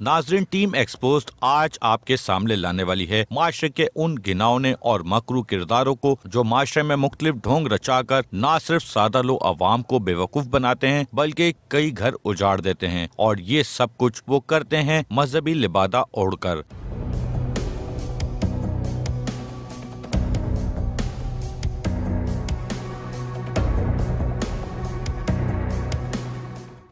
नाजरीन, team exposed आज आपके सामने लाने वाली है माशरे के उन घिनौने और मकरू किरदारों को जो माशरे में मुख्तलिफ ढोंग रचाकर न सिर्फ सादा लो अवाम को बेवकूफ बनाते हैं बल्कि कई घर उजाड़ देते हैं, और ये सब कुछ वो करते हैं मजहबी लिबादा ओढ़कर।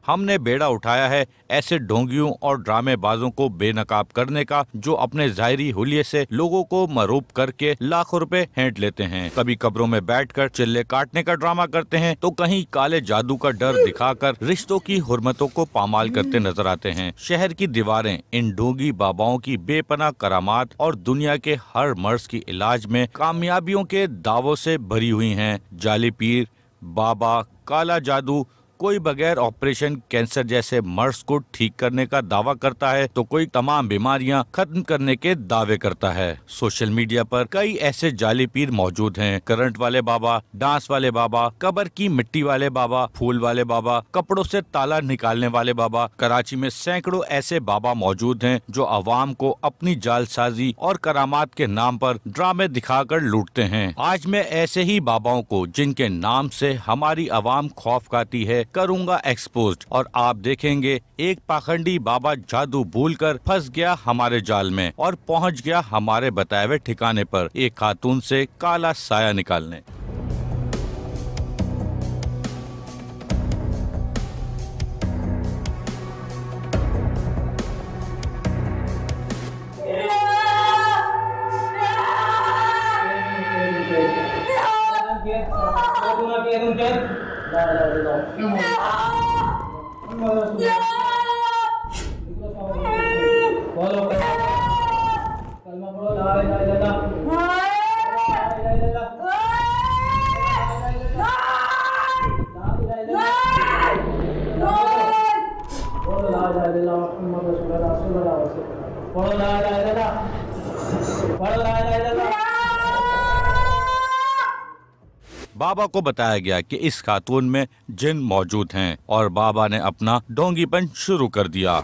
हमने बेड़ा उठाया है ऐसे ढोंगियों और ड्रामेबाजों को बेनकाब करने का जो अपने जाहिरी हुलिये से लोगों को मरूब करके लाखों रुपए हेंट लेते हैं। कभी कब्रों में बैठकर चिल्ले काटने का ड्रामा करते हैं तो कहीं काले जादू का डर दिखाकर रिश्तों की हुर्मतों को पामाल करते नजर आते हैं। शहर की दीवारें इन ढोंगी बाबाओं की बेपनाह करामात और दुनिया के हर मर्ज की इलाज में कामयाबियों के दावों से भरी हुई हैं। जाली पीर, बाबा, काला जादू, कोई बगैर ऑपरेशन कैंसर जैसे मर्ज को ठीक करने का दावा करता है तो कोई तमाम बीमारियां खत्म करने के दावे करता है। सोशल मीडिया पर कई ऐसे जाली पीर मौजूद हैं। करंट वाले बाबा, डांस वाले बाबा, कब्र की मिट्टी वाले बाबा, फूल वाले बाबा, कपड़ों से ताला निकालने वाले बाबा। कराची में सैकड़ों ऐसे बाबा मौजूद हैं जो अवाम को अपनी जालसाजी और करामात के नाम पर ड्रामे दिखाकर लूटते हैं। आज मैं ऐसे ही बाबाओं को जिनके नाम से हमारी अवाम खौफ खाती है करूंगा एक्सपोज्ड, और आप देखेंगे एक पाखंडी बाबा जादू भूलकर फंस गया हमारे जाल में और पहुंच गया हमारे बताए हुए ठिकाने पर एक खातून से काला साया निकालने। बाबा को बताया गया कि इस खातून में जिन मौजूद हैं और बाबा ने अपना ढोंगीपन शुरू कर दिया।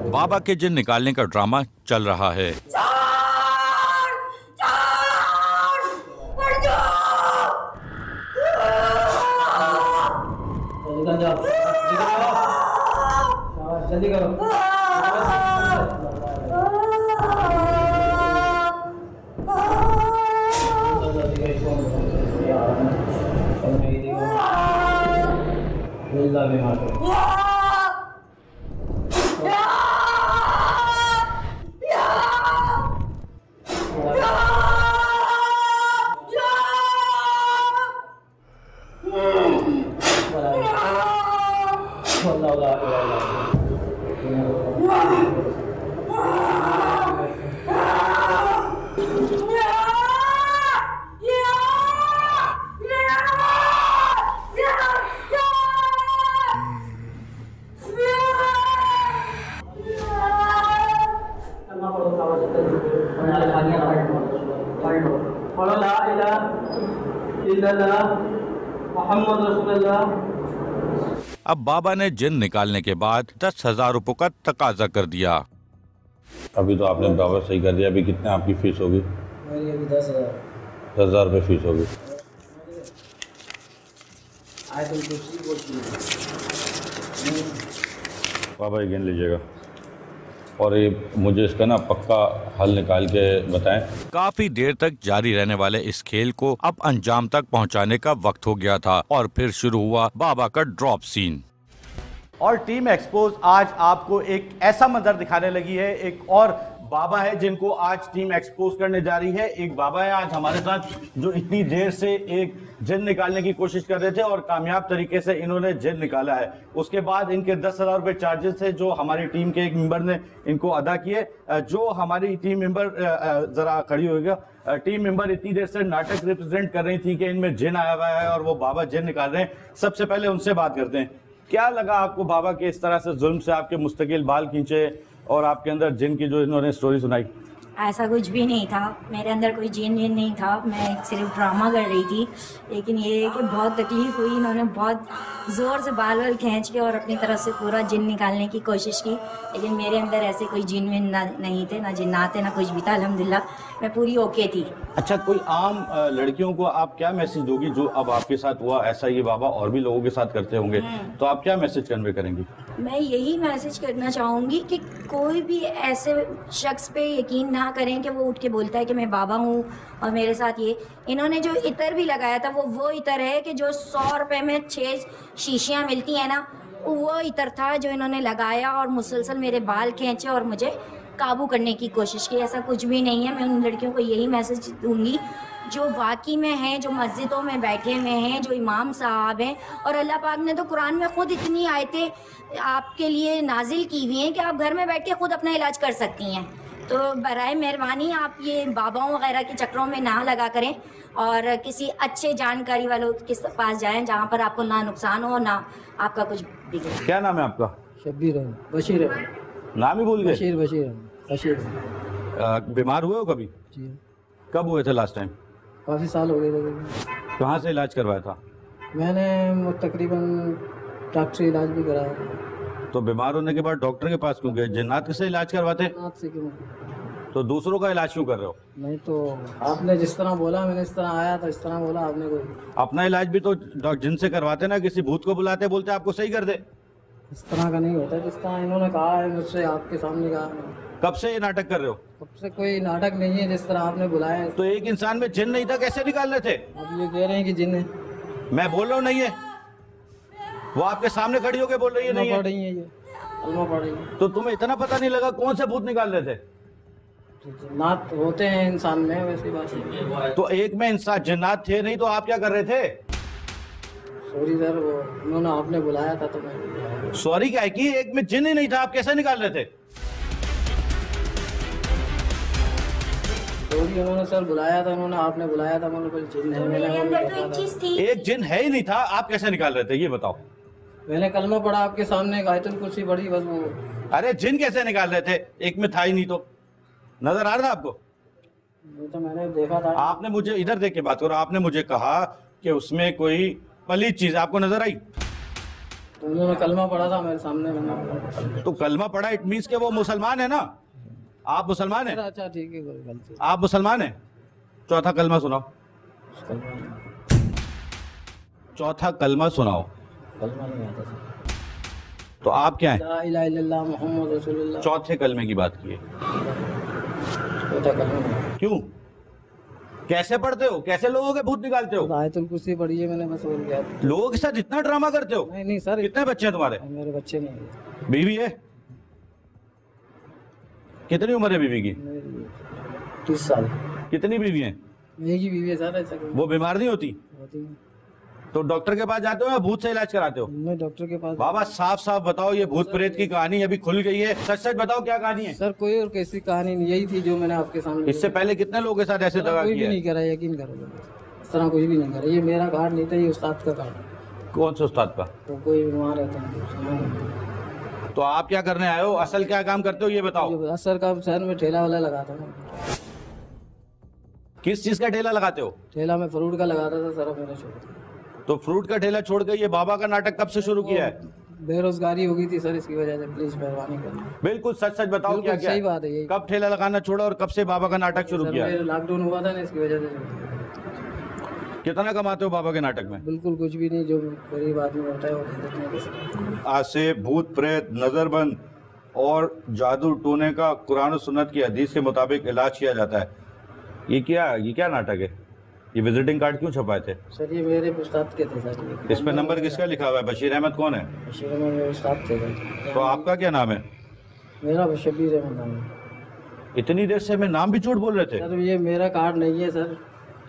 बाबा के जिन निकालने का ड्रामा चल रहा है। जल्दी करो। अब बाबा ने जिन निकालने के बाद 10,000 रुपयों का तकाजा कर दिया। अभी तो आपने बाबा सही कर दिया। अभी कितने आपकी फीस होगी? मेरी अभी 10,000। 10,000 रुपये फीस होगी। बाबा ये गिन लीजिएगा और ये मुझे इसका ना पक्का हल निकाल के बताएं। काफी देर तक जारी रहने वाले इस खेल को अब अंजाम तक पहुंचाने का वक्त हो गया था और फिर शुरू हुआ बाबा का ड्रॉप सीन। और टीम एक्सपोज आज आपको एक ऐसा मंजर दिखाने लगी है, एक और बाबा है जिनको आज टीम एक्सपोज करने जा रही है। एक बाबा है आज हमारे साथ जो इतनी देर से एक जिन निकालने की कोशिश कर रहे थे और कामयाब तरीके से इन्होंने जिन निकाला है। उसके बाद इनके 10,000 रुपए चार्जेस थे जो हमारी टीम के एक मेंबर ने इनको अदा किए। जो हमारी टीम मेंबर जरा खड़ी होगा, टीम मेंबर इतनी देर से नाटक रिप्रेजेंट कर रही थी कि इनमें जिन आया हुआ है और वो बाबा जिन निकाल रहे हैं। सबसे पहले उनसे बात करते हैं। क्या लगा आपको बाबा के इस तरह से जुल्म से आपके मुस्तकिल बाल खींचे और आपके अंदर जिन की जो इन्होंने स्टोरी सुनाई? ऐसा कुछ भी नहीं था, मेरे अंदर कोई जिन नहीं था, मैं सिर्फ ड्रामा कर रही थी। लेकिन ये है कि बहुत तकलीफ़ हुई, इन्होंने बहुत ज़ोर से बाल खींच के और अपनी तरफ से पूरा जिन निकालने की कोशिश की। लेकिन मेरे अंदर ऐसे कोई जिन विन नहीं थे, ना जिन्नात थे, ना कुछ भी था। अल्हम्दुलिल्लाह मैं पूरी ओके थी। अच्छा, कोई आम लड़कियों को आप क्या मैसेज दोगी जो अब आपके साथ हुआ? ऐसा ये बाबा और भी लोगों के साथ करते होंगे, तो आप क्या मैसेज कन्वे करेंगी? मैं यही मैसेज करना चाहूँगी कि कोई भी ऐसे शख्स पे यकीन ना करें कि वो उठ के बोलता है कि मैं बाबा हूँ और मेरे साथ ये। इन्होंने जो इतर भी लगाया था वो इतर है कि जो 100 रुपये में 6 शीशियाँ मिलती हैं ना, वो इतर था जो इन्होंने लगाया और मुसलसल मेरे बाल खींचे और मुझे काबू करने की कोशिश की। ऐसा कुछ भी नहीं है। मैं उन लड़कियों को यही मैसेज दूंगी जो वाकई में हैं, जो मस्जिदों में बैठे हुए हैं, जो इमाम साहब हैं। और अल्लाह पाक ने तो कुरान में ख़ुद इतनी आयतें आपके लिए नाजिल की हुई हैं कि आप घर में बैठ के ख़ुद अपना इलाज कर सकती हैं। तो बराए मेहरबानी आप ये बाबाओं वगैरह के चक्रों में ना लगा करें और किसी अच्छे जानकारी वालों के पास जाएं जहाँ पर आपको ना नुकसान हो ना आपका कुछ बिगड़े। क्या नाम है आपका? शब्बीर बशीर। नाम ही भूल गए? बशीर। बीमार हुए हो कभी? जी। कब हुए थे लास्ट टाइम? काफ़ी साल हो गए थे। कहाँ से इलाज करवाया था? मैंने तकरीबन डॉक्टरी इलाज भी कराया। तो बीमार होने के बाद डॉक्टर के पास क्यों गए? जिन्नात से इलाज करवाते? जिन्नात से क्यों? तो दूसरों का इलाज क्यों कर रहे हो? नहीं तो आपने जिस तरह बोला मैंने इस तरह आया तो इस तरह बोला आपने। कोई अपना इलाज भी तो जिनसे करवाते ना, किसी भूत को बुलाते, बोलते आपको सही कर दे। इस तरह का नहीं होता जिस तरह इन्होंने कहा है मुझसे, आपके सामने कहा। कब से ये नाटक कर रहे हो? कब से कोई नाटक नहीं है, जिस तरह आपने बुलाया है। तो एक इंसान में जिन नहीं था, कैसे निकाल रहे थे? आप ये कह रहे हैं कि जिन है। मैं बोल रहा हूँ नहीं है, वो आपके सामने खड़ी होकर बोल रही है नहीं है। पढ़ रही है ये, कलमा पढ़ रही है। तो तुम्हें इतना पता नहीं लगा कौन से भूत निकाल रहे थे? जिन्नात होते हैं इंसान में, वैसी बात है। तो एक में इंसान जिन्नात थे नहीं, तो आप क्या कर रहे थे? सॉरी सर, वो उन्होंने आपने बुलाया था तो मैं। सॉरी क्या है कि एक में जिन ही नहीं था, आप कैसे निकाल रहे थे? सॉरी, उन्होंने सर बुलाया था, उन्होंने आपने बुलाया था, मैंने कोई जिन है। मेरे अंदर तो एक चीज़ थी। एक जिन है ही नहीं था, आप कैसे निकाल रहे थे ये बताओ? मैंने कलमा पढ़ा आपके सामने, आयतुल कुर्सी पढ़ी, बस वो। अरे जिन कैसे निकाल रहे थे? एक में था ही नहीं, तो नजर आ रहा था आपको? ये तो मैंने देखा था। आपने मुझे इधर देख के बात करो। आपने मुझे कहा कि उसमें कोई पलीद चीज आपको नजर आई, तो उन्होंने कलमा पढ़ा था मेरे सामने, मैंने। तो कलमा पढ़ा इट मीन्स के वो मुसलमान है ना? आप मुसलमान हैं? अच्छा ठीक है, कोई गलती। आप मुसलमान हैं? चौथा कलमा सुनाओ। चौथा कलमा सुनाओ। कलमा नहीं आता सर। तो आप क्या हैं? ला इलाहा इल्लल्लाह मुहम्मद रसूलुल्लाह। चौथे कलमे की बात की है। चौथा कलमा नहीं। क्यों? कैसे पढ़ते हो? कैसे लोगों के भूत निकालते हो? आयतुल कुर्सी पढ़ी है मैंने, बस बोल गया। लोगों के साथ इतना ड्रामा करते हो? नहीं नहीं सर। कितने बच्चे हैं तुम्हारे? मेरे बच्चे नहीं है। बीवी है? कितनी उम्र है बीवी की? मेरी 30 साल। कितनी बीवी हैं? एक ही बीवी है सर। ऐसा क्यों? वो बीमार नहीं होती? होती है। तो डॉक्टर के पास जाते हो या भूत से इलाज कराते हो? मैं डॉक्टर के पास। बाबा साफ साफ बताओ, ये भूत प्रेत की कहानी अभी खुल गई है, सच सच बताओ क्या कहानी है? सर कोई और कैसी कहानी नहीं, यही थी जो मैंने आपके सामने। इससे पहले कितने लोगों के साथ ऐसे दगा कोई भी किया? नहीं करा, यकीन करो। इस तरह कुछ भी नहीं करा। ये मेरा कार्ड नहीं था, ये उस्ताद का कार्ड। कौन से उस्ताद का? तो कोई वहाँ रहता है। तो आप क्या करने आए हो? असल क्या काम करते हो ये बताओ? सर का शहर में ठेला वाला लगाता हूँ। किस चीज का ठेला लगाते हो? ठेला में फ्रूट का लगाता था सर, मैंने छोड़ दिया। तो फ्रूट का ठेला छोड़ कर ये बाबा का नाटक कब से शुरू किया है? बेरोजगारी हो गई थी सर, इसकी वजह से। प्लीज मेहरबानी करना। बिल्कुल सच सच बताओ क्या क्या? सही बात है। यही कब ठेला लगाना छोड़ा और कब से बाबा का नाटक शुरू किया? लॉकडाउन हुआ था ना, इसकी वजह से। कितना कमाते हो बाबा के नाटक में? बिल्कुल कुछ भी नहीं, जो गरीब आदमी होता है वो दे देते हैं। आज से भूत प्रेत, नजरबंद और जादू टोने का कुरान और सुन्नत की हदीस के मुताबिक इलाज किया जाता है। ये क्या नाटक है? ये विजिटिंग कार्ड क्यों छपाए थे? सर ये मेरे उस्ताद के थे सर। इस पे नंबर किसका लिखा हुआ है? बशीर अहमद कौन है? बशीर अहमद मेरे उस्ताद थे सर। तो आपका क्या नाम है? मेरा शब्बीर अहमद नाम है। इतनी देर से मैं नाम भी झूठ बोल रहे थे। सर ये मेरा कार्ड नहीं है सर,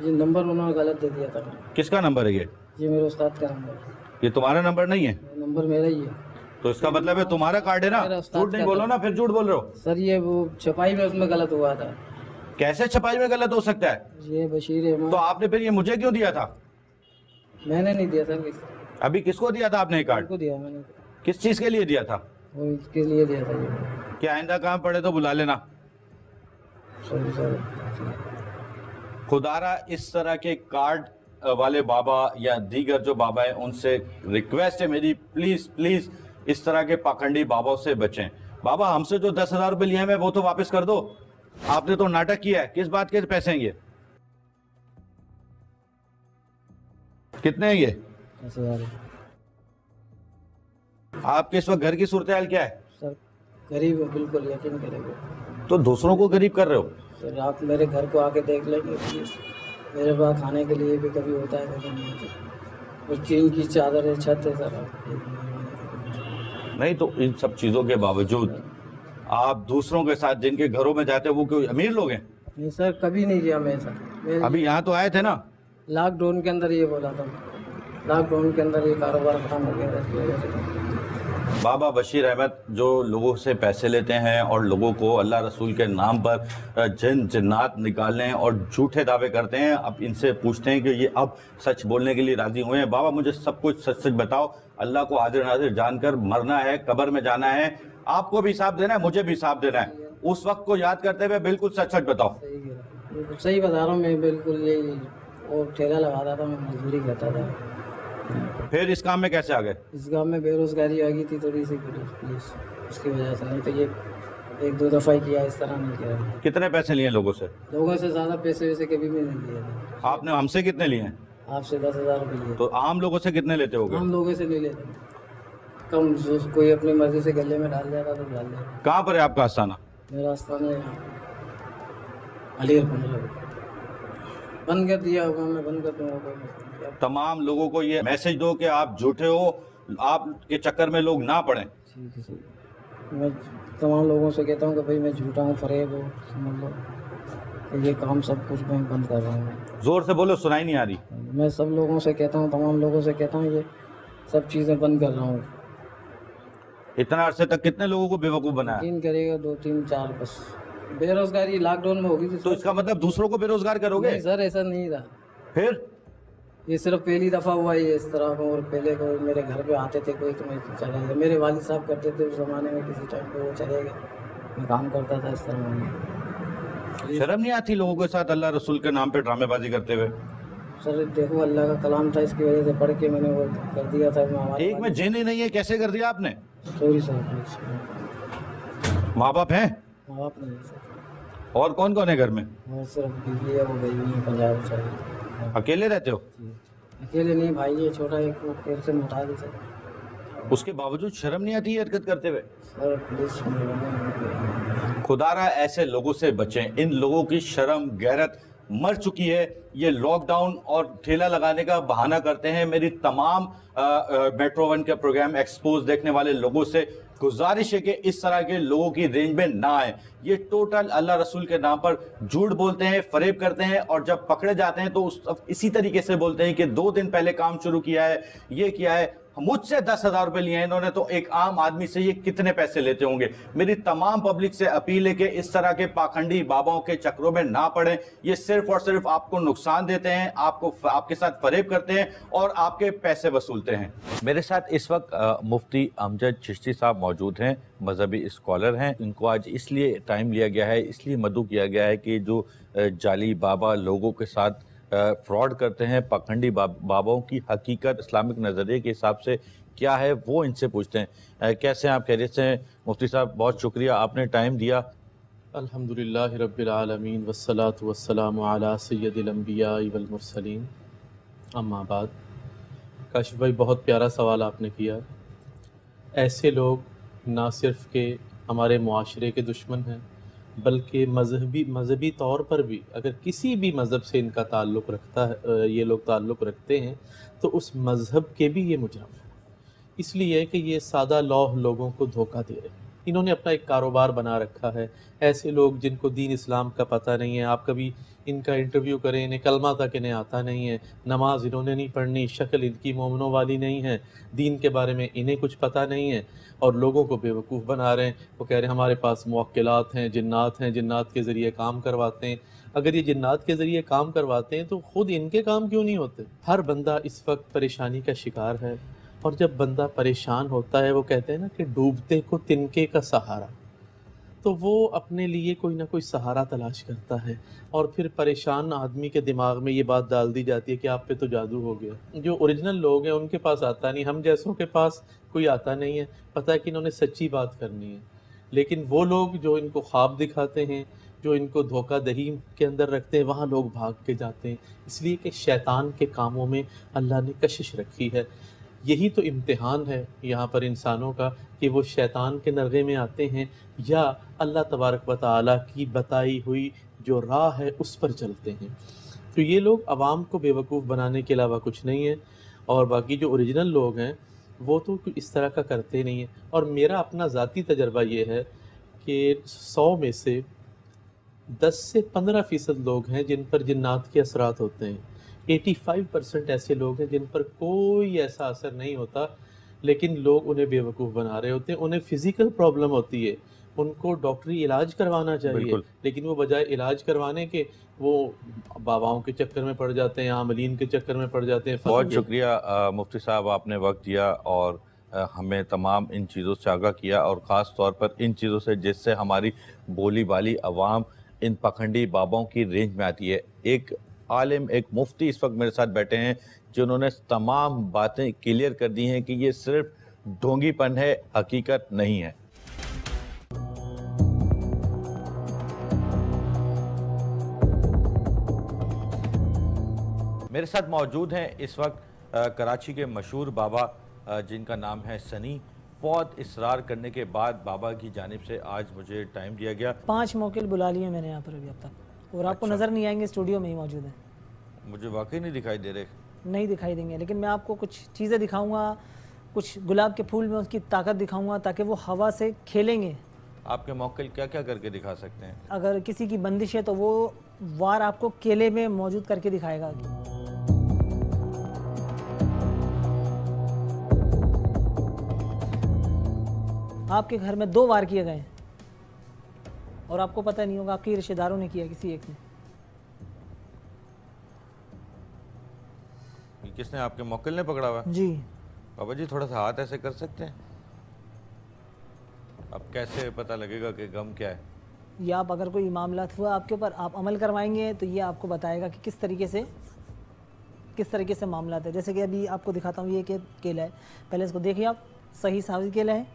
ये नंबर उन्होंने गलत दे दिया था। किसका नंबर है ये मेरे उस्ताद का नंबर है। ये तुम्हारा नंबर नहीं है? नंबर मेरा ही है। तो इसका मतलब है तुम्हारा कार्ड है ना? मेरा उस्ताद झूठ नहीं का बोलो ना, फिर झूठ बोल रहे हो। सर ये वो छपाई में उसमें गलत हुआ था। कैसे छपाई में गलत हो सकता है? ये बशीर अहमद। तो आपने फिर ये मुझे क्यों दिया था? मैंने नहीं दिया सर, अभी किसको दिया था आपने ये कार्ड? को दिया मैंने, किस चीज के लिए दिया था? वो इसके लिए दिया था ये। क्या आइंदा काम पड़े तो बुला लेना। Sorry sir. खुदारा इस तरह के कार्ड वाले बाबा या दीगर जो बाबा हैं उनसे रिक्वेस्ट है मेरी, प्लीज प्लीज इस तरह के पाखंडी बाबाओं से बचें। बाबा हमसे जो 10,000 रुपए लिए हैं वो तो वापस कर दो। आपने तो नाटक किया है, किस बात के पैसे हैं ये? कितने हैं ये? 10,000। आपके इस वक्त घर की सूरत हाल क्या है? सर गरीब हो, बिल्कुल यकीन करेंगे। तो दूसरों को गरीब कर रहे हो। सर आप मेरे घर को आके देख लेंगे प्लीज। मेरे पास खाने के लिए भी कभी होता है कभी नहीं होता। और टीन की चादर है, छत है सर। आप नहीं तो इन सब चीजों के बावजूद आप दूसरों के साथ जिनके घरों में जाते हैं वो कोई अमीर लोग हैं? नहीं सर, कभी नहीं किया मैं सर। अभी यहाँ तो आए थे ना। लॉकडाउन के अंदर ये बोला था, लॉकडाउन के अंदर ये कारोबार खत्म हो गया था, इसकी वजह से। बाबा बशीर अहमद जो लोगों से पैसे लेते हैं और लोगों को अल्लाह रसूल के नाम पर जिन्नात निकालने और झूठे दावे करते हैं, अब इनसे पूछते हैं कि ये अब सच बोलने के लिए राजी हुए हैं। बाबा मुझे सब कुछ सच सच बताओ, अल्लाह को हाजिर नाजिर जानकर मरना है, कब्र में जाना है, आपको भी हिसाब देना है, मुझे भी हिसाब देना है। उस वक्त को याद करते हुए बिल्कुल सच सच बताओ। सही बता रहा हूँ मैं, बिल्कुल यही। और ठेला लगाता था मैं, मजदूरी करता था। फिर इस काम में कैसे आ गए? इस गांव में बेरोजगारी आ गई थी थोड़ी सी पुलिस, उसकी वजह से। नहीं तो ये 1-2 दफ़ा ही किया, इस तरह नहीं किया। कितने पैसे लिए लोगों से? लोगों से ज़्यादा पैसे वैसे कभी भी नहीं लिए थे। आपने हमसे कितने लिए हैं? आपसे 10,000 रुपये लिए। तो आम लोगों से कितने लेते होगे? आम लोगों से नहीं लेते, कम। जो कोई अपनी मर्जी से गले में डाल जाता तो डाल देता। कहाँ पर है आपका आस्थाना? मेरा आस्थाना है अलीगढ़ 15 बंद कर दिया होगा, मैं बंद कर दूंगा, कोई मसला नहीं। तमाम लोगों को ये मैसेज दो कि आप झूठे हो, आपके चक्कर में लोग ना पड़े। ठीक है सही। मैं तमाम लोगों से कहता हूँ कि भाई मैं झूठा हूँ, फरेब हो, समझ लो कि ये काम सब कुछ मैं बंद कर रहा हूँ। जोर से बोलो, सुनाई नहीं आ रही। मैं सब लोगों से कहता हूँ, तमाम लोगों से कहता हूँ ये सब चीज़ें बंद कर रहा हूँ। इतना अरसे तक कितने लोगों को बेवकूफ़ बनाया? यकीन करेगा 2, 3, 4 बस। बेरोजगारी लॉकडाउन में होगी तो इसका मतलब दूसरों को बेरोजगार करोगे? नहीं सर, ऐसा नहीं था। फिर ये सिर्फ पहली दफ़ा हुआ ये इस तरह का। और पहले को मेरे घर पे आते थे कोई तो मैं चले गए। मेरे वालिद साहब करते थे उस ज़माने में, किसी टाइम पे वो चले गए, मैं काम करता था इस तरह में। शर्म नहीं आती लोगों के साथ अल्लाह रसूल के नाम पे ड्रामेबाजी करते हुए? सर देखो अल्लाह का कलाम था, इसकी वजह से पढ़ के मैंने वो कर दिया था। एक में जिन ही नहीं है, कैसे कर दिया आपने? Sorry sir. माँ बाप हैं? माँ बाप नहीं है सर। और कौन कौन है घर में? और सिर्फ बीवी है, वो गई हुई है पंजाब साइड। अकेले रहते हो? अकेले नहीं, भाई है छोटा, एक वो पेड़ से मोटा दी सर। उसके बावजूद शर्म नहीं आती है हरकत करते हुए? सर प्लीज खुदारा ऐसे लोगों से बचें। इन लोगों की शर्म गैरत मर चुकी है। ये लॉकडाउन और ठेला लगाने का बहाना करते हैं। मेरी तमाम मेट्रो 1 के प्रोग्राम एक्सपोज देखने वाले लोगों से गुजारिश है कि इस तरह के लोगों की रेंज में ना आए। ये टोटल अल्लाह रसूल के नाम पर झूठ बोलते हैं, फरेब करते हैं, और जब पकड़े जाते हैं तो इसी तरीके से बोलते हैं कि 2 दिन पहले काम शुरू किया है, ये किया है। मुझसे 10,000 रुपए लिए हैं इन्होंने, तो एक आम आदमी से ये कितने पैसे लेते होंगे? मेरी तमाम पब्लिक से अपील है कि इस तरह के पाखंडी बाबाओं के चक्रों में ना पड़े। ये सिर्फ और सिर्फ आपको नुकसान देते हैं, आपके साथ फरेब करते हैं और आपके पैसे वसूलते हैं। मेरे साथ इस वक्त मुफ्ती अमजद चिश्ती साहब मौजूद हैं, मजहबी स्कॉलर हैं। इनको आज इसलिए टाइम लिया गया है, इसलिए मदऊ किया गया है कि जो जाली बाबा लोगों के साथ फ्रॉड करते हैं, पाखंडी बाबाओं की हकीकत इस्लामिक नज़रिए के हिसाब से क्या है वो इनसे पूछते हैं। कैसे हैं आप? खैरियत से हैं? मुफ्ती साहब बहुत शुक्रिया, आपने टाइम दिया। अल्हम्दुलिल्लाह रब्बिल आलमीन वस्सलातु वस्सलामु अला सय्यदिल अंबिया वल मुरसलीन, अम्मा बाद। काशिफ भाई बहुत प्यारा सवाल आपने किया। ऐसे लोग ना सिर्फ के हमारे मुआशरे के दुश्मन हैं, बल्कि मज़हबी तौर पर भी अगर किसी भी मज़हब से इनका ताल्लुक़ रखता है, ये लोग ताल्लुक़ रखते हैं, तो उस मज़हब के भी ये मुजरम हैं। इसलिए कि ये सादा लौह लोगों को धोखा दे रहे हैं। इन्होंने अपना एक कारोबार बना रखा है। ऐसे लोग जिनको दीन इस्लाम का पता नहीं है, आप कभी इनका इंटरव्यू करें, इन्हें कलमा तक इन्हें आता नहीं है, नमाज इन्होंने नहीं पढ़नी, शक्ल इनकी मोमिनों वाली नहीं है, दीन के बारे में इन्हें कुछ पता नहीं है, और लोगों को बेवकूफ़ बना रहे हैं। वो कह रहे हैं हमारे पास मुवक्किलात हैं, जिन्नात के ज़रिए काम करवाते हैं। अगर ये जिन्नात के ज़रिए काम करवाते हैं तो ख़ुद इनके काम क्यों नहीं होते? हर बंदा इस वक्त परेशानी का शिकार है, और जब बंदा परेशान होता है, वो कहते हैं ना कि डूबते को तिनके का सहारा, तो वो अपने लिए कोई ना कोई सहारा तलाश करता है, और फिर परेशान आदमी के दिमाग में ये बात डाल दी जाती है कि आप पे तो जादू हो गया। जो ओरिजिनल लोग हैं उनके पास आता नहीं, हम जैसों के पास कोई आता नहीं है, पता है कि इन्होंने सच्ची बात करनी है। लेकिन वो लोग जो इनको ख्वाब दिखाते हैं, जो इनको धोखा दही के अंदर रखते हैं, वहाँ लोग भाग के जाते हैं, इसलिए कि शैतान के कामों में अल्लाह ने कशिश रखी है। यही तो इम्तिहान है यहाँ पर इंसानों का कि वो शैतान के नरगे में आते हैं या अल्लाह तबारक व तआला की बताई हुई जो राह है उस पर चलते हैं। तो ये लोग आवाम को बेवकूफ़ बनाने के अलावा कुछ नहीं है, और बाकी जो ओरिजिनल लोग हैं वो तो इस तरह का करते नहीं हैं। और मेरा अपना ज़ाती तजर्बा ये है कि 100 में से 10 से 15% लोग हैं जिन पर जिन्नात के असरात होते हैं। 85% ऐसे लोग हैं जिन पर कोई ऐसा असर नहीं होता, लेकिन लोग उन्हें बेवकूफ़ बना रहे होते हैं। उन्हें फ़िज़िकल प्रॉब्लम होती है, उनको डॉक्टरी इलाज करवाना चाहिए, लेकिन वो बजाय इलाज करवाने के वो बाबाओं के चक्कर में पड़ जाते हैं, आमलीन के चक्कर में पड़ जाते हैं। बहुत शुक्रिया मुफ्ती साहब, आपने वक्त दिया और हमें तमाम इन चीज़ों से आगाह किया, और ख़ास तौर पर इन चीज़ों से जिससे हमारी बोली बाली अवाम इन पखंडी बाबाओं की रेंज में आती है। एक आलिम, एक मुफ्ती इस वक्त मेरे साथ बैठे हैं जिन्होंने तमाम बातें क्लियर कर दी हैं कि ये सिर्फ ढोंगीपन है, हकीकत नहीं है। मेरे साथ मौजूद हैं इस वक्त कराची के मशहूर बाबा जिनका नाम है सनी। बहुत इसरार करने के बाद बाबा की जानिब से आज मुझे टाइम दिया गया। 5 मौके बुला लिए मैंने यहाँ पर अभी अब तक, और आपको नज़र नहीं आएंगे, स्टूडियो में ही मौजूद है। मुझे वाकई नहीं दिखाई दे रहे। नहीं दिखाई देंगे, लेकिन मैं आपको कुछ चीज़ें दिखाऊंगा, कुछ गुलाब के फूल में उसकी ताकत दिखाऊंगा ताकि वो हवा से खेलेंगे। आपके मौके क्या क्या करके दिखा सकते हैं? अगर किसी की बंदिश है तो वो वार आपको केले में मौजूद करके दिखाएगा। आपके घर में 2 वार किए गए और आपको पता नहीं होगा, आपके रिश्तेदारों ने किया, किसी एक ने। किसने? आपके मौकिल ने पकड़ा हुआ? जी। बाबा जी थोड़ा सा हाथ ऐसे कर सकते हैं? अब कैसे पता लगेगा कि गम क्या है? ये आप अगर कोई मामला हुआ आपके ऊपर, आप अमल करवाएंगे तो ये आपको बताएगा कि किस तरीके से मामला है। जैसे कि अभी आपको दिखाता हूँ, ये केला है, पहले इसको देखिए आप, सही साबित केला है।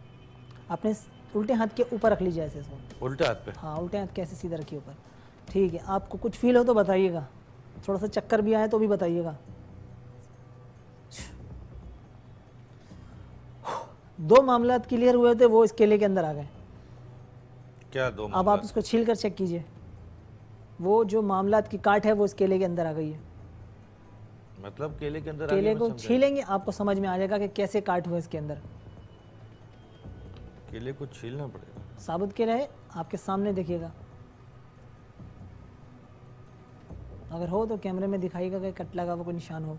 आपने उल्टे हाथ के ऊपर रख लीजिए ऐसे इसको। उल्टे हाथ पे? हाँ, उल्टे हाथ कैसे सीधा रखिए ऊपर। ठीक है, आपको कुछ फील हो तो बताइएगा, थोड़ा सा चक्कर भी आए तो भी बताइएगा। 2 मामला क्लियर हुए थे, वो इस केले के अंदर आ गए। क्या 2 मामला? अब आप इसको छील कर चेक कीजिए, वो जो मामलात की काट है वो इस केले के अंदर आ गई है। मतलब केले के अंदर? केले को छीलेंगे आपको समझ में आ जाएगा कि कैसे काट हुआ इसके अंदर। केले को छीलना पड़ेगा? साबुत केला है, आपके सामने देखिएगा, अगर हो तो कैमरे में दिखाइएगा कि कट लगा हुआ कोई निशान हो।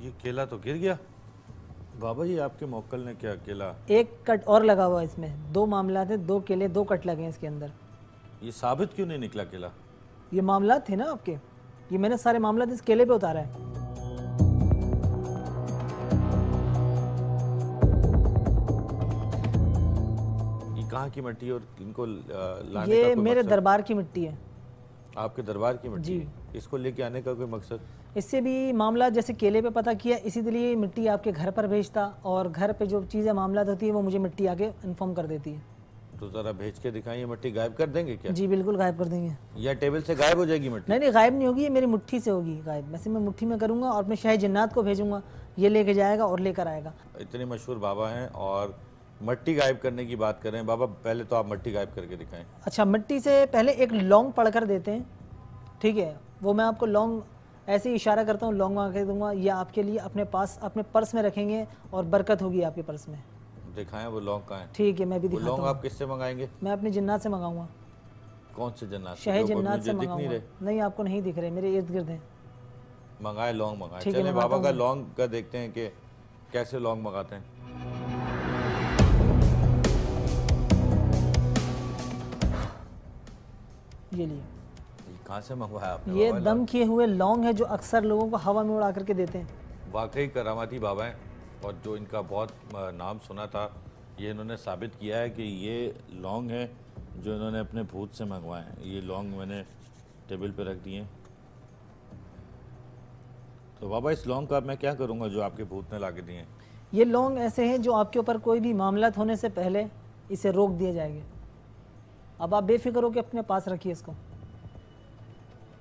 ये केला तो गिर गया। बाबा जी आपके मौकल ने क्या केला? एक कट और लगा हुआ इसमें, 2 मामला थे, 2 केले, 2 कट लगे हैं इसके अंदर। ये साबित क्यों नहीं निकला केला? ये मामला थे ना आपके, ये मैंने सारे मामला इस केले पे उतारा है। ये कहाँ की मिट्टी और इनको लाने ये का कोई मेरे मकसद? दरबार की मिट्टी है। आपके दरबार की मिट्टी? जी। इसको लेके आने का कोई मकसद? इससे भी मामला जैसे केले पे पता किया, इसी लिए मिट्टी आपके घर पर भेजता, और घर पे जो चीज़ें मामला होती है वो मुझे मिट्टी आके इन्फॉर्म कर देती है। तो ज़रा भेज के दिखाइए, मिट्टी गायब कर देंगे क्या? जी बिल्कुल गायब कर देंगे। या टेबल से गायब हो जाएगी मिट्टी? नहीं, गायब नहीं होगी, ये मेरी मुट्ठी से होगी गायब। वैसे मैं मुट्ठी में करूँगा और अपने शाही जन्नात को भेजूँगा, ये लेके जाएगा और लेकर आएगा। इतने मशहूर बाबा हैं और मिट्टी गायब करने की बात कर रहे हैं। बाबा पहले तो आप मिट्टी गायब करके दिखाएं। अच्छा, मिट्टी से पहले एक लौंग पढ़कर देते हैं, ठीक है? वो मैं आपको लौंग ऐसे ही इशारा करता हूँ, लौंग मंगा के दूंगा, ये आपके लिए अपने पास अपने पर्स में रखेंगे और बरकत होगी आपके पर्स में। दिखाएं वो लौंग कहाँ है? ठीक है, मैं भी वो दिखाता लौंग हूँ। आप किससे मंगाएंगे? मैं अपने जिन्नात से मंगाऊंगा, कौन से जन्नत? शह जिन्नात से दिख नहीं मंगाऊंगा। रहे। नहीं, आपको नहीं दिख रहे, मेरे इर्द गिर्द हैं। मंगाए लौंग मंगाए। ठीक है, चले मंगाता बाबा का हूँ। लौंग का देखते हैं कि कैसे लौंग मंगाते हैं। ये लिए, ये कहाँ से मंगवाया आपने? ये बाबा दम किए हुए लौंग है जो अक्सर लोगों को हवा में उड़ा करके देते हैं। वाकई करामाती बाबा हैं, और जो इनका बहुत नाम सुना था, ये इन्होंने साबित किया है कि ये लौंग है जो इन्होंने अपने भूत से मंगवाए हैं। ये लौंग मैंने टेबल पे रख दिए हैं। तो बाबा इस लौंग का मैं क्या करूँगा जो आपके भूत ने ला के दिए हैं? ये लौंग ऐसे हैं जो आपके ऊपर कोई भी मामला होने से पहले इसे रोक दिए जाएंगे। अब आप बेफिक्र हो के अपने पास रखिए इसको,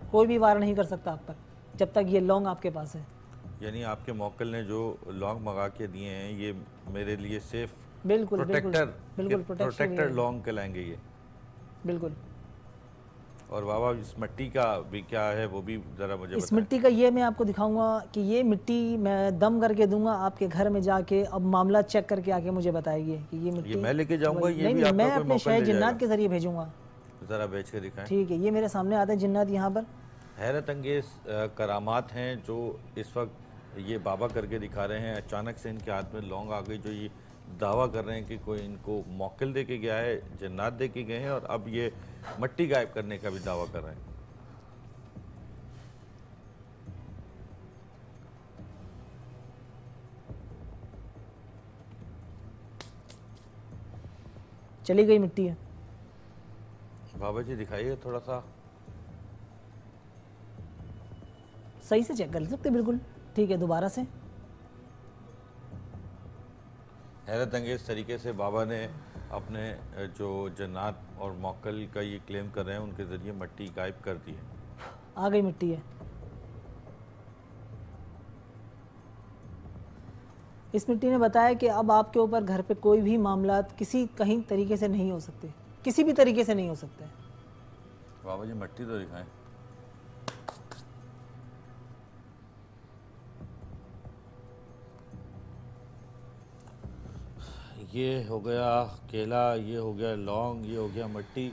कोई भी वार नहीं कर सकता आप पर जब तक ये लौंग आपके पास है। यानी आपके मौक्कल ने जो लौंग मंगा के दिए हैं ये मेरे लिए सेफ बिल्कुल प्रोटेक्टर बिल्कुल प्रोटेक्टर लौंग कहलाएंगे ये। बिल्कुल। और बाबा इस मिट्टी का भी क्या है वो भी ज़रा मुझे इस बताएं। मिट्टी का ये मैं आपको दिखाऊंगा कि ये मिट्टी मैं दम करके दूंगा आपके घर में जाके, अब मामला चेक करके आके मुझे बताएगी कि ये मिट्टी। ये मैं लेके जाऊंगा, ये नहीं, भी आपका मैं कोई अपने मौका शह ले जिन्नात जाएगा? के जरिए भेजूंगा। ज़रा बेच के दिखाएं। ठीक है, ये मेरे सामने आते हैं जिन्नात यहाँ पर। हैरत अंगेज करामात हैं जो इस वक्त ये बाबा करके दिखा रहे हैं। अचानक से इनके हाथ में लौंग आ गई, जो ये दावा कर रहे हैं कि कोई इनको मौकिल दे के गया है, जन्नात दे के गए हैं, और अब ये मट्टी गायब करने का भी दावा कर रहे हैं। चली गई मिट्टी है। बाबा जी दिखाइए थोड़ा सा। सही से चेक कर सकते, बिल्कुल ठीक है। दोबारा से हैरत अंगेज तरीके से बाबा ने अपने जो जन्नात और मौक्कल का ये क्लेम कर रहे हैं उनके ज़रिए मट्टी गायब कर दी है। आ गई मिट्टी है। इस मिट्टी ने बताया कि अब आपके ऊपर घर पे कोई भी मामला किसी कहीं तरीके से नहीं हो सकते, किसी भी तरीके से नहीं हो सकते। बाबा जी मट्टी तो दिखाएं। ये हो गया केला, ये हो गया लौंग, ये हो गया मट्टी।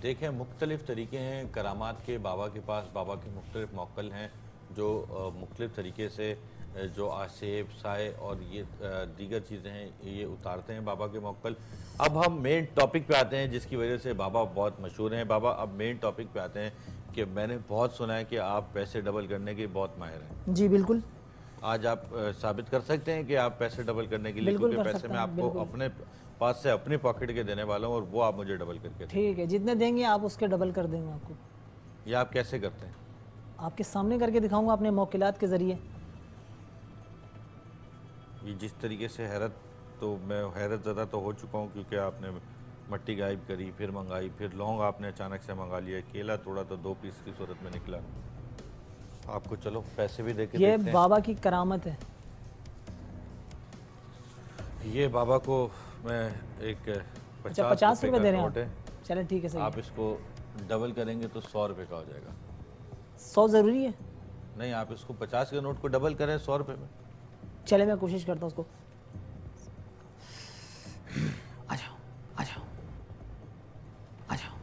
देखें मुख्तलिफ़ तरीके हैं करामात के बाबा के पास। बाबा के मुख्तलिफ़ मौक्कल हैं जो मुख्तलिफ़ तरीके से जो आसेब साए और ये दीगर चीज़ें हैं ये उतारते हैं बाबा के मौक्कल। अब हम मेन टॉपिक पे आते हैं जिसकी वजह से बाबा बहुत मशहूर हैं। बाबा अब मेन टॉपिक पे आते हैं कि मैंने बहुत सुना है कि आप पैसे डबल करने के बहुत माहिर हैं। जी बिल्कुल। आज आप साबित कर सकते हैं कि आप पैसे डबल करने के लिए, बिल्कुल क्योंकि कर पैसे सकता मैं हूं, आपको बिल्कुल। अपने पास से अपनी पॉकेट के देने वाला हूँ और वो आप मुझे डबल करके दें। ठीक है, जितने देंगे आप उसके डबल कर देंगे आपको। ये आप कैसे करते हैं? आपके सामने करके दिखाऊंगा अपने मौकिलात के ज़रिए। ये जिस तरीके से हैरत, तो मैं हैरत ज़्यादा तो हो चुका हूँ क्योंकि आपने मट्टी गायब करी, फिर मंगाई, फिर लौंग आपने अचानक से मंगा लिया, केला थोड़ा तो 2 पीस की सूरत में निकला। आपको चलो पैसे भी दे के ये देखते हैं। बाबा की करामत है। ये बाबा को मैं एक अच्छा 50 रुपये दे रहे नोट हैं है, आप? चलें ठीक है, सही आप है। इसको डबल करेंगे तो 100 रुपये का हो जाएगा। 100 ज़रूरी है? नहीं, आप इसको 50 के नोट को डबल करें 100 रुपये में। चले मैं कोशिश करता हूँ उसको। आ जाओ आ जाओ आ जाओ।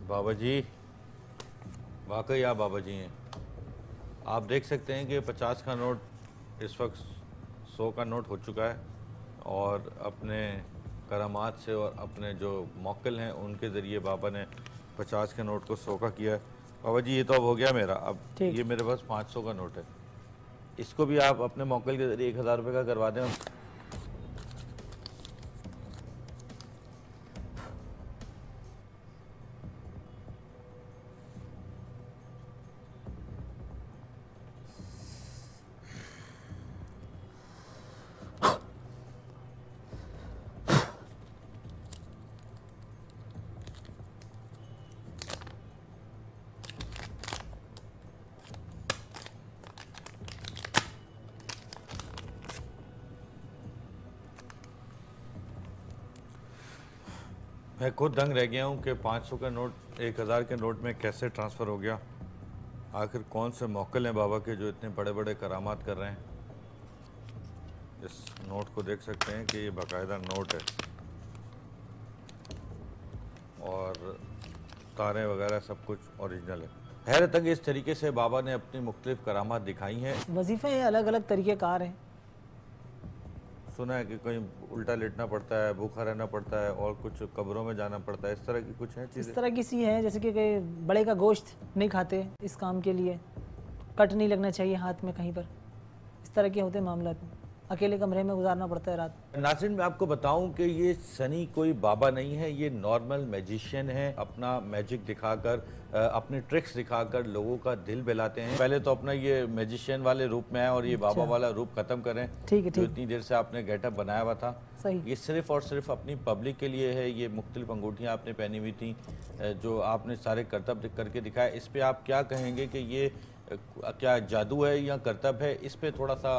बाबा जी, वाकई आप बाबा जी हैं। आप देख सकते हैं कि 50 का नोट इस वक्त 100 का नोट हो चुका है, और अपने करामात से और अपने जो मौक्कल हैं उनके ज़रिए बाबा ने 50 के नोट को 100 का किया है। बाबा जी ये तो अब हो गया मेरा। अब ठीक। ये मेरे पास 500 का नोट है, इसको भी आप अपने मौक्कल के ज़रिए 1000 रुपये का करवा दें। मैं खुद दंग रह गया हूँ कि 500 का नोट 1000 के नोट में कैसे ट्रांसफ़र हो गया। आखिर कौन से मौक्कल हैं बाबा के जो इतने बड़े बड़े करामात कर रहे हैं। इस नोट को देख सकते हैं कि ये बाकायदा नोट है और तारें वगैरह सब कुछ ओरिजिनल है। हैरत है कि इस तरीके से बाबा ने अपनी मुख्तलिफ करामात दिखाई हैं। वजीफ़े अलग अलग तरीके कार हैं। सुना है कि कहीं उल्टा लेटना पड़ता है, भूखा रहना पड़ता है और कुछ कब्रों में जाना पड़ता है, इस तरह की कुछ है चीज़ें। इस तरह की सी है जैसे कि बड़े का गोश्त नहीं खाते इस काम के लिए, कट नहीं लगना चाहिए हाथ में कहीं पर, इस तरह के होते मामला। अकेले कमरे में गुजारना पड़ता है रात। नाज़रीन, मैं आपको बताऊं कि ये सनी कोई बाबा नहीं है, ये नॉर्मल मैजिशियन है। अपना मैजिक दिखाकर, अपने ट्रिक्स दिखाकर लोगों का दिल बहलाते हैं। पहले तो अपना ये मैजिशियन वाले रूप में है और ये बाबा वाला रूप खत्म करें। ठीक है, जो इतनी देर से आपने गेटअप बनाया हुआ था, सही। ये सिर्फ और सिर्फ अपनी पब्लिक के लिए है। ये मुख्तलिफ अंगूठियाँ आपने पहनी हुई थी, जो आपने सारे करतब करके दिखाया। इस पर आप क्या कहेंगे कि ये क्या जादू है या करतब है? इस पे थोड़ा सा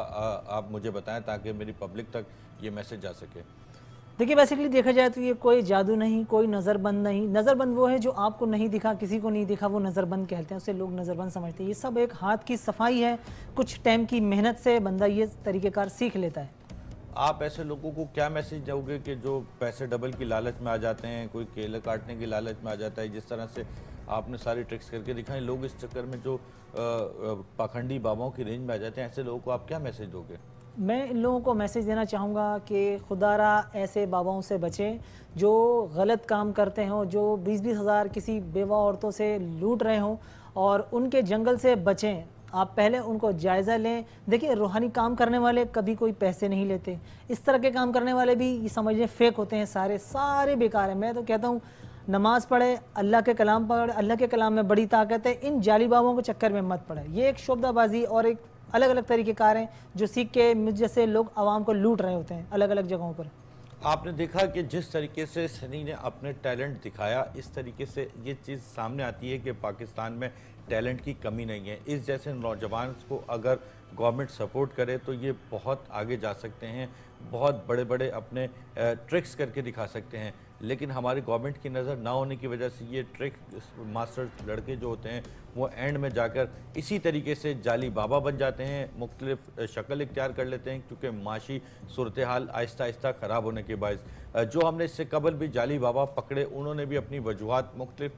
आप मुझे बताएं ताकि मेरी पब्लिक तक ये मैसेज जा सके। देखिए, बेसिकली देखा जाए तो ये कोई जादू नहीं, कोई नज़रबंद नहीं। नज़रबंद वो है जो आपको नहीं दिखा, किसी को नहीं दिखा, वो नज़रबंद कहते हैं, उसे लोग नज़रबंद समझते हैं। ये सब एक हाथ की सफाई है, कुछ टाइम की मेहनत से बंदा ये तरीक़ेकार सीख लेता है। आप ऐसे लोगों को क्या मैसेज दोगे कि जो पैसे डबल की लालच में आ जाते हैं, कोई केले काटने की लालच में आ जाता है, जिस तरह से आपने सारी ट्रिक्स करके दिखाई, लोग इस चक्कर में जो पाखंडी बाबाओं की रेंज में आ जाते हैं, ऐसे लोगों को आप क्या मैसेज दोगे? मैं इन लोगों को मैसेज देना चाहूँगा कि खुदारा ऐसे बाबाओं से बचें जो गलत काम करते हों, जो 20-20 हज़ार किसी बेवा औरतों से लूट रहे हों, और उनके जंगल से बचें। आप पहले उनको जायज़ा लें। देखिए, रूहानी काम करने वाले कभी कोई पैसे नहीं लेते। इस तरह के काम करने वाले भी ये समझिए फेक होते हैं, सारे बेकार हैं। मैं तो कहता हूँ नमाज पढ़े, अल्लाह के कलाम पढ़े, अल्लाह के कलाम में बड़ी ताकत है। इन जाली बाबों के चक्कर में मत पड़े। ये एक शोबदाबाजी और एक अलग अलग तरीके कार हैं जो सीख के मुझ जैसे लोग आवाम को लूट रहे होते हैं अलग अलग जगहों पर। आपने देखा कि जिस तरीके से सनी ने अपने टैलेंट दिखाया, इस तरीके से ये चीज़ सामने आती है कि पाकिस्तान में टैलेंट की कमी नहीं है। इस जैसे नौजवान को अगर गवर्नमेंट सपोर्ट करे तो ये बहुत आगे जा सकते हैं, बहुत बड़े बड़े अपने ट्रिक्स करके दिखा सकते हैं। लेकिन हमारी गवर्नमेंट की नज़र ना होने की वजह से ये ट्रिक मास्टर लड़के जो होते हैं वो एंड में जाकर इसी तरीके से जाली बाबा बन जाते हैं, मुख्तलिफ शक्ल इख्तियार कर लेते हैं, क्योंकि माशी सूरत हाल आहिस्ता आहिस्ता ख़राब होने के बायस जो हमने इससे कबल भी जाली बाबा पकड़े, उन्होंने भी अपनी वजूहात मुख्तलिफ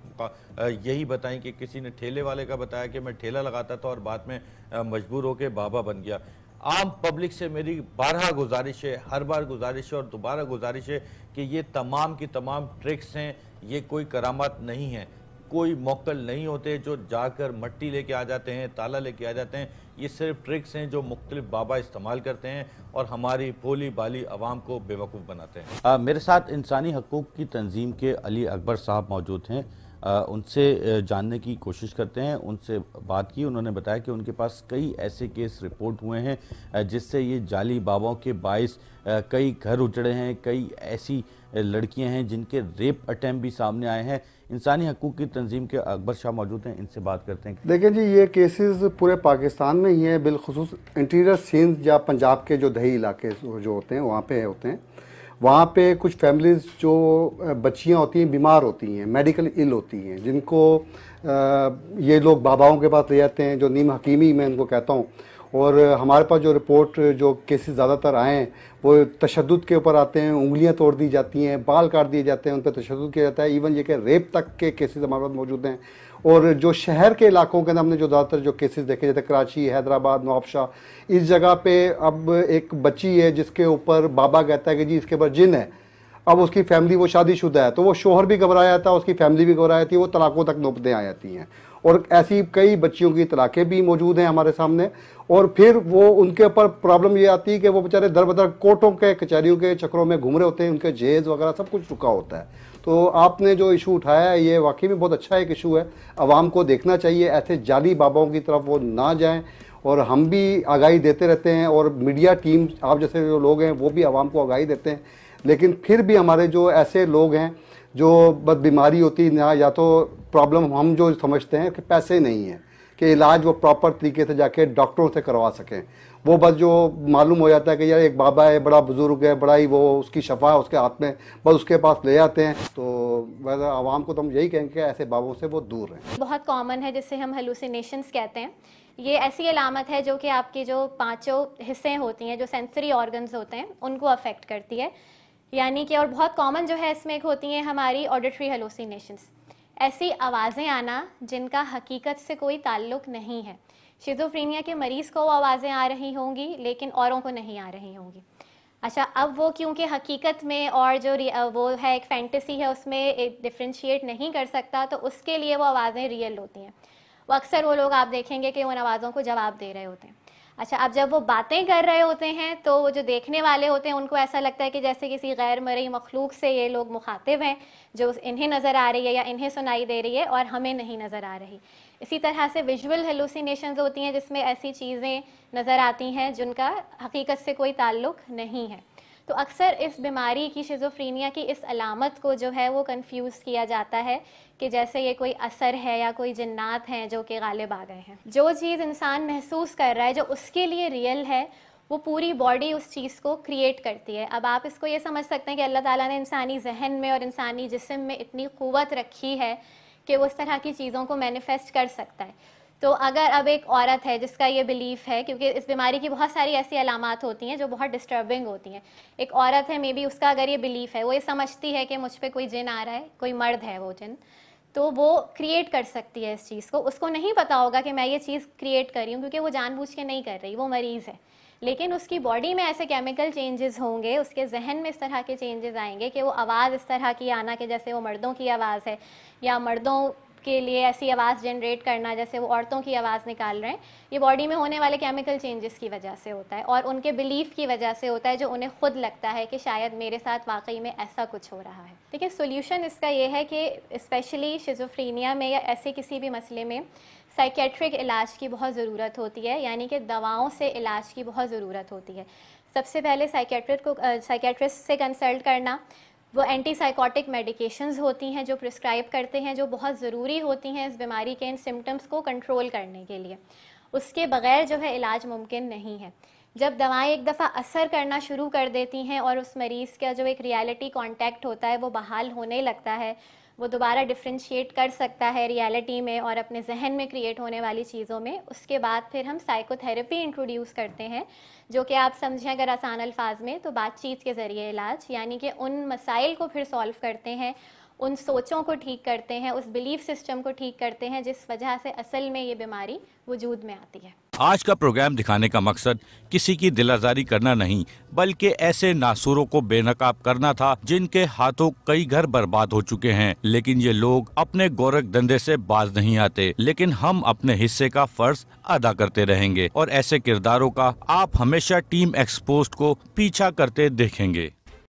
यही बताई कि किसी ने ठेले वाले का बताया कि मैं ठेला लगाता था और बाद में मजबूर होकर बाबा बन गया। आम पब्लिक से मेरी 12 गुजारिश है, हर बार गुजारिश है और दोबारा गुजारिश है कि ये तमाम की तमाम ट्रिक्स हैं, ये कोई करामात नहीं है, कोई मौक्कल नहीं होते जो जाकर मट्टी लेके आ जाते हैं, ताला लेके आ जाते हैं। ये सिर्फ ट्रिक्स हैं जो मुख्तलिफ बाबा इस्तेमाल करते हैं और हमारी भोली भाली आवाम को बेवकूफ़ बनाते हैं। मेरे साथ इंसानी हकूक़ की तंजीम के अली अकबर साहब मौजूद हैं। उनसे जानने की कोशिश करते हैं। उनसे बात की, उन्होंने बताया कि उनके पास कई ऐसे केस रिपोर्ट हुए हैं जिससे ये जाली बाबाओं के बाइस कई घर उजड़े हैं, कई ऐसी लड़कियां हैं जिनके रेप अटैम्प्ट भी सामने आए हैं। इंसानी हकूक़ की तंजीम के अकबर शाह मौजूद हैं, इनसे बात करते हैं। देखिए जी, ये केसेस पूरे पाकिस्तान में ही हैं, बिलखुसूस इंटीरियर सिंध या पंजाब के जो दही इलाके जो होते हैं वहाँ पे होते हैं। वहाँ पे कुछ फैमिलीज़ जो बच्चियाँ होती हैं, बीमार होती हैं, मेडिकल इल होती हैं, जिनको ये लोग बाबाओं के पास ले जाते हैं, जो नीम हकीमी मैं इनको कहता हूँ। और हमारे पास जो रिपोर्ट जो केसेस ज़्यादातर आए हैं वो तशद्दुद के ऊपर आते हैं, उंगलियां तोड़ दी जाती हैं, बाल काट दिए जाते हैं, उन पर तशद्दुद किया जाता है। इवन ये कि रेप तक के केसेस हमारे पास मौजूद हैं। और जो शहर के इलाकों के अंदर हमने जो ज़्यादातर जो केसेस देखे, जैसे कराची, हैदराबाद, नवाबशाह, इस जगह पे अब एक बच्ची है जिसके ऊपर बाबा कहता है कि जी इसके ऊपर जिन है। अब उसकी फैमिली, वो शादीशुदा है, तो वो शोहर भी घबरा जाता है, उसकी फैमिली भी घबरा जाती है, वो तलाक़ों तक नौबतें आ जाती हैं। और ऐसी कई बच्चियों की तलाक़ें भी मौजूद हैं हमारे सामने। और फिर वो उनके ऊपर प्रॉब्लम ये आती है कि वो बेचारे दर बदर कोर्टों के कचहरियों के चक्करों में घूम रहे होते हैं, उनके जहेज़ वगैरह सब कुछ रुका होता है। तो आपने जो इशू उठाया है ये वाकई में बहुत अच्छा एक इशू है, आवाम को देखना चाहिए, ऐसे जाली बाबाओं की तरफ वो ना जाएं। और हम भी आगाही देते रहते हैं और मीडिया टीम आप जैसे जो लोग हैं वो भी आवाम को आगाही देते हैं। लेकिन फिर भी हमारे जो ऐसे लोग हैं जो बस बीमारी होती ना, या तो प्रॉब्लम हम जो समझते हैं कि पैसे नहीं हैं, कि इलाज वो प्रॉपर तरीके से जाके डॉक्टरों से करवा सकें। वो बस जो मालूम हो जाता है कि यार एक बाबा है, बड़ा बुजुर्ग है, बड़ा ही वो उसकी शफा है उसके हाथ में, बस उसके पास ले जाते हैं। तो वैसे आवाम को तो हम यही कहेंगे कि ऐसे बाबों से वो दूर रहें। बहुत कॉमन है जिसे हम हेलुसिनेशंस कहते हैं। ये ऐसी अलामत है जो कि आपकी जो पांचों हिस्से होती हैं, जो सेंसरी ऑर्गन्स होते हैं, उनको अफेक्ट करती है। यानी कि और बहुत कॉमन जो है इसमें एक होती हैं हमारी ऑडिटरी हेलुसिनेशंस, ऐसी आवाज़ें आना जिनका हकीकत से कोई ताल्लुक नहीं है। शिज़ोफ्रेनिया के मरीज़ को वो आवाज़ें आ रही होंगी लेकिन औरों को नहीं आ रही होंगी। अच्छा, अब वो क्योंकि हकीकत में और जो वो है एक फैंटेसी है उसमें डिफ्रेंशिएट नहीं कर सकता, तो उसके लिए वो आवाज़ें रियल होती हैं। वो अक्सर वो लोग आप देखेंगे कि उन आवाज़ों को जवाब दे रहे होते हैं। अच्छा, अब जब वो बातें कर रहे होते हैं तो वो जो देखने वाले होते हैं उनको ऐसा लगता है कि जैसे किसी गैर मरई मखलूक से ये लोग मुखातिब हैं, जो इन्हें नज़र आ रही है या इन्हें सुनाई दे रही है और हमें नहीं नज़र आ रही। इसी तरह से विजुअल हेलुसिनेशंस होती हैं जिसमें ऐसी चीज़ें नज़र आती हैं जिनका हकीकत से कोई ताल्लुक नहीं है। तो अक्सर इस बीमारी की, शिज़ोफ्रेनिया की इस अलामत को जो है वो कंफ्यूज किया जाता है कि जैसे ये कोई असर है या कोई जिन्नात हैं जो कि गालिब आ गए हैं। जो चीज़ इंसान महसूस कर रहा है, जो उसके लिए रियल है, वो पूरी बॉडी उस चीज़ को क्रिएट करती है। अब आप इसको ये समझ सकते हैं कि अल्लाह ताला ने इंसानी जहन में और इंसानी जिस्म में इतनी क़ुव्वत रखी है कि वो इस तरह की चीज़ों को मैनिफेस्ट कर सकता है। तो अगर अब एक औरत है जिसका ये बिलीफ है, क्योंकि इस बीमारी की बहुत सारी ऐसी अलामात होती हैं जो बहुत डिस्टर्बिंग होती हैं। एक औरत है, मे बी उसका अगर ये बिलीफ है, वो ये समझती है कि मुझ पे कोई जिन आ रहा है, कोई मर्द है वो जिन, तो वो क्रिएट कर सकती है इस चीज़ को। उसको नहीं पता होगा कि मैं ये चीज़ क्रिएट कर रही हूँ, क्योंकि वो जानबूझ के नहीं कर रही, वो मरीज़ है। लेकिन उसकी बॉडी में ऐसे केमिकल चेंजेस होंगे, उसके जहन में इस तरह के चेंजेस आएंगे कि वो आवाज़ इस तरह की आना कि जैसे वो मर्दों की आवाज़ है, या मर्दों के लिए ऐसी आवाज़ जनरेट करना जैसे वो औरतों की आवाज़ निकाल रहे हैं। ये बॉडी में होने वाले केमिकल चेंजेस की वजह से होता है और उनके बिलीफ की वजह से होता है, जो उन्हें खुद लगता है कि शायद मेरे साथ वाकई में ऐसा कुछ हो रहा है। देखिए, सोल्यूशन इसका ये है कि स्पेशली शिज़ोफ्रेनिया में या ऐसे किसी भी मसले में साइकेट्रिक इलाज की बहुत ज़रूरत होती है, यानी कि दवाओं से इलाज की बहुत ज़रूरत होती है। सबसे पहले साइकेट्रिस्ट से कंसल्ट करना। वो एंटीसाइकोटिक मेडिकेशंस होती हैं जो प्रिस्क्राइब करते हैं, जो बहुत ज़रूरी होती हैं इस बीमारी के इन सिम्टम्स को कंट्रोल करने के लिए। उसके बग़ैर जो है इलाज मुमकिन नहीं है। जब दवाएं एक दफ़ा असर करना शुरू कर देती हैं और उस मरीज़ का जो एक रियलिटी कांटेक्ट होता है वो बहाल होने लगता है, वो दोबारा डिफ्रेंशिएट कर सकता है रियलिटी में और अपने जहन में क्रिएट होने वाली चीज़ों में, उसके बाद फिर हम साइकोथेरेपी इंट्रोड्यूस करते हैं, जो कि आप समझें अगर आसान अल्फाज में तो बातचीत के ज़रिए इलाज, यानी कि उन मसाइल को फिर सॉल्व करते हैं, उन सोचों को ठीक करते हैं, उस बिलीफ सिस्टम को ठीक करते हैं जिस वजह से असल में ये बीमारी वजूद में आती है। आज का प्रोग्राम दिखाने का मकसद किसी की दिलाजारी करना नहीं, बल्कि ऐसे नासूरों को बेनकाब करना था जिनके हाथों कई घर बर्बाद हो चुके हैं, लेकिन ये लोग अपने गोरख धंधे से बाज नहीं आते। लेकिन हम अपने हिस्से का फर्ज अदा करते रहेंगे और ऐसे किरदारों का आप हमेशा टीम एक्सपोज्ड को पीछा करते देखेंगे।